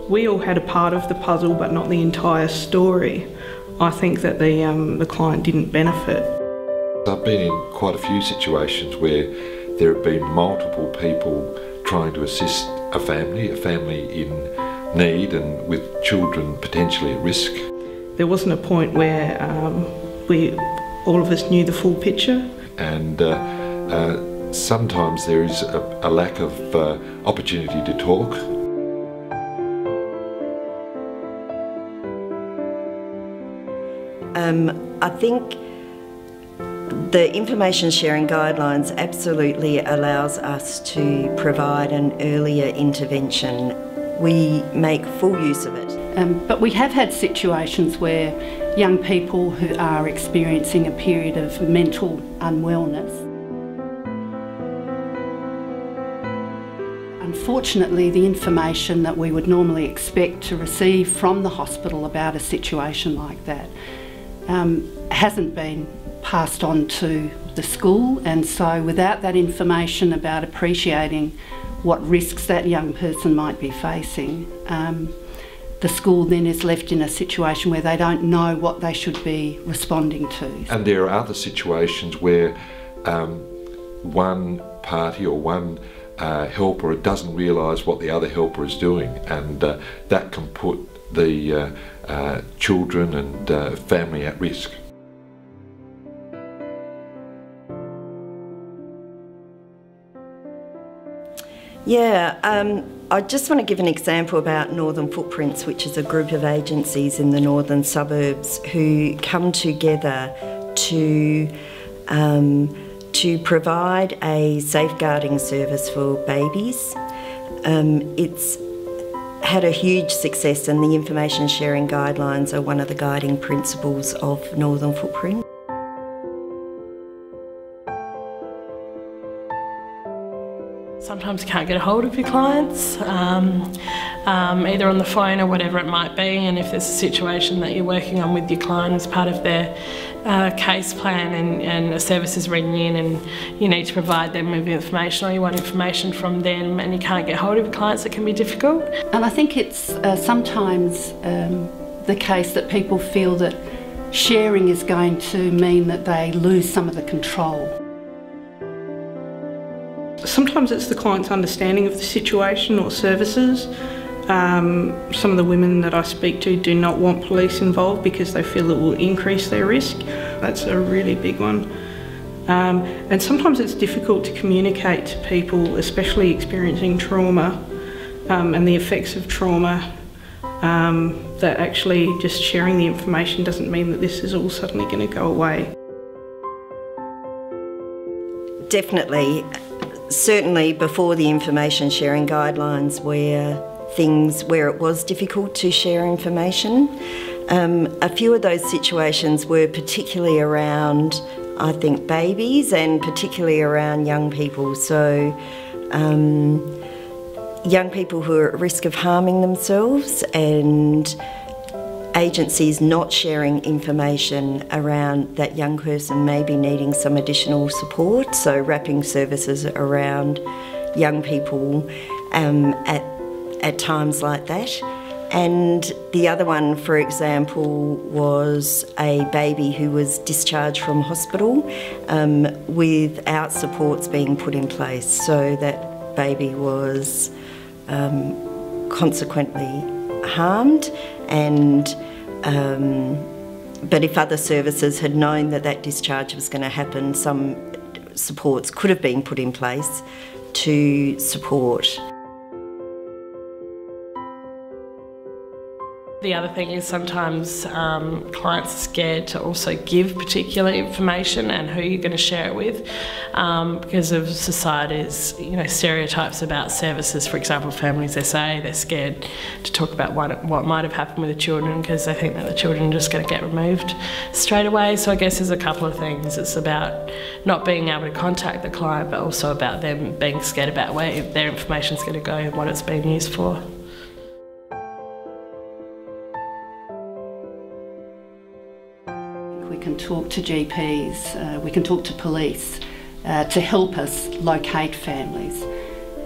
We all had a part of the puzzle but not the entire story. I think that the client didn't benefit. I've been in quite a few situations where there have been multiple people trying to assist a family in need and with children potentially at risk. There wasn't a point where all of us knew the full picture. And sometimes there is a lack of opportunity to talk. I think the information sharing guidelines absolutely allows us to provide an earlier intervention. We make full use of it. But we have had situations where young people who are experiencing a period of mental unwellness, unfortunately the information that we would normally expect to receive from the hospital about a situation like that hasn't been passed on to the school, and so without that information about appreciating what risks that young person might be facing, the school then is left in a situation where they don't know what they should be responding to. And there are other situations where one party or one helper doesn't realise what the other helper is doing, and that can put the children and family at risk. Yeah, I just want to give an example about Northern Footprints, which is a group of agencies in the northern suburbs who come together to provide a safeguarding service for babies. It's had a huge success, and the information sharing guidelines are one of the guiding principles of Northern Footprint. Sometimes you can't get a hold of your clients, either on the phone or whatever it might be, and if there's a situation that you're working on with your client as part of their case plan and a service is ringing in and you need to provide them with information or you want information from them and you can't get hold of your clients, it can be difficult. And I think it's sometimes the case that people feel that sharing is going to mean that they lose some of the control. Sometimes it's the client's understanding of the situation or services. Some of the women that I speak to do not want police involved because they feel it will increase their risk. That's a really big one. And sometimes it's difficult to communicate to people, especially experiencing trauma and the effects of trauma, that actually just sharing the information doesn't mean that this is all suddenly going to go away. Definitely. Certainly before the information sharing guidelines where it was difficult to share information. A few of those situations were particularly around, I think, babies and particularly around young people. So young people who are at risk of harming themselves and agencies not sharing information around that young person maybe needing some additional support, so wrapping services around young people at times like that. And the other one, for example, was a baby who was discharged from hospital without supports being put in place, so that baby was consequently harmed. And but if other services had known that that discharge was going to happen, some supports could have been put in place to support. The other thing is sometimes clients are scared to also give particular information and who you're going to share it with because of society's stereotypes about services. For example, Families SA, they're scared to talk about what might have happened with the children because they think that the children are just going to get removed straight away. So I guess there's a couple of things. It's about not being able to contact the client, but also about them being scared about where their information's going to go and what it's being used for. We can talk to GPs, we can talk to police to help us locate families.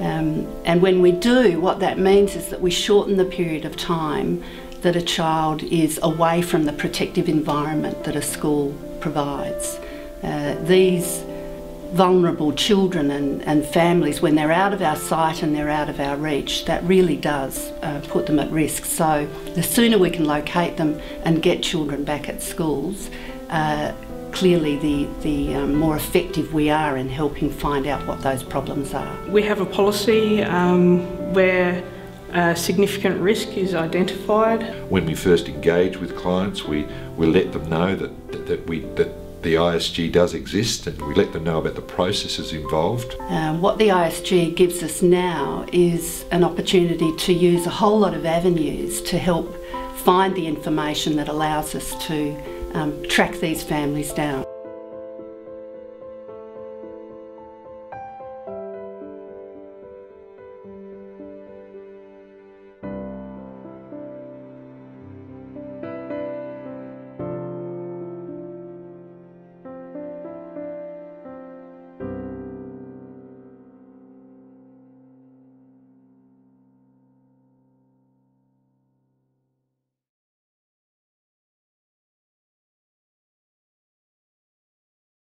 And when we do, what that means is that we shorten the period of time that a child is away from the protective environment that a school provides. These vulnerable children and families, when they're out of our sight and they're out of our reach, that really does put them at risk. So the sooner we can locate them and get children back at schools, clearly the more effective we are in helping find out what those problems are. We have a policy where significant risk is identified. When we first engage with clients, we let them know that the ISG does exist, and we let them know about the processes involved. What the ISG gives us now is an opportunity to use a whole lot of avenues to help find the information that allows us to track these families down.